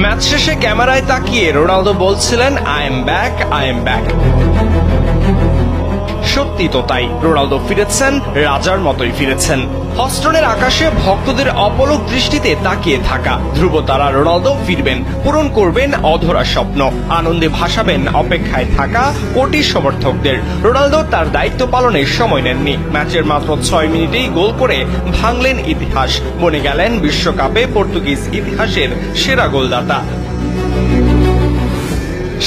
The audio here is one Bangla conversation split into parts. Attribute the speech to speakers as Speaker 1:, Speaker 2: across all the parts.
Speaker 1: ম্যাচ শেষে ক্যামেরায় তাকিয়ে রোনালদো বলছিলেন আই এম ব্যাক। সত্যি তো তাই, রোনালদো ফিরেছেন, রাজার মতোই ফিরেছেন। হস্টনের আকাশে ভক্তদের অপলক দৃষ্টিতে তাকিয়ে থাকা ধ্রুবতারা রোনালদো ফিরবেন, পূরণ করবেন অধরা স্বপ্ন, আনন্দে ভাসাবেন অপেক্ষায় থাকা কোটি সমর্থকদের। রোনালদো তার দায়িত্ব পালনের সময় নেননি। ম্যাচের মাত্র 6 মিনিটেই গোল করে ভাঙলেন ইতিহাস, বনে গেলেন বিশ্বকাপে পর্তুগিজ ইতিহাসের সেরা গোলদাতা।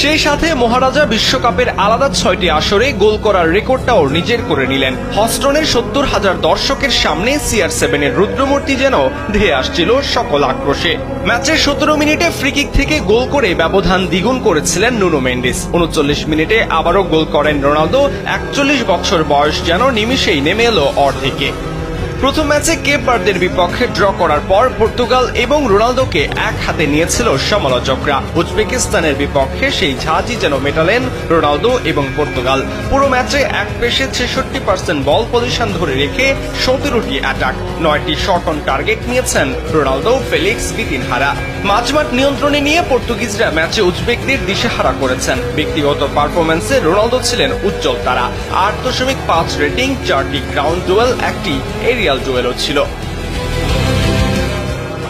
Speaker 1: সেই সাথে মহারাজা বিশ্বকাপের আলাদা 6টি আসরে গোল করার রেকর্ডটাও নিজের করে নিলেন। হস্টনের 70,000 দর্শকের সামনে CR7 এর রুদ্রমূর্তি যেন ধেয়ে আসছিল সকল আক্রোশে। ম্যাচের 17 মিনিটে ফ্রিকিক থেকে গোল করে ব্যবধান দ্বিগুণ করেছিলেন নুনো মেন্ডিস। 39 মিনিটে আবারও গোল করেন রোনালদো। 41 বছর বয়স যেন নিমিষেই নেমে এলো অর্ধেকে। প্রথম ম্যাচে কেপ ভার্দের বিপক্ষে ড্র করার পর পর্তুগাল এবং রোনালদোকে এক হাতে নিয়েছিল সমালোচকরা। উজবেকিস্তানের বিপক্ষে সেই ঝাঁঝি যেন মেটালেন রোনালদো এবং পর্তুগাল। পুরো ম্যাচে এক পেশে 66% বল পজিশন ধরে রেখে 17টি অ্যাটাক, 9টি শট অন টার্গেট নিয়েছেন রোনালদো, ফেলিক্স, বিতিনহারা। মাঝমাঠ নিয়ন্ত্রণে নিয়ে পর্তুগিজরা ম্যাচে উজবেকদের দিশেহারা করেছেন। ব্যক্তিগত পারফরম্যান্সে রোনালদো ছিলেন উজ্জ্বল তারা। 8.5 রেটিং, 4টি গ্রাউন্ড ডুয়েল, 1টি এরিয়াল ডুয়েলও ছিল।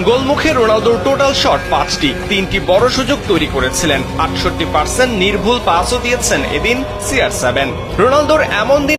Speaker 1: গোলমুখে রোনালদোর টোটাল শট 5টি, 3টি বড় সুযোগ তৈরি করেছিলেন। 68% নির্ভুল পাসও দিয়েছেন এদিন CR7। রোনালদোর এমন দিন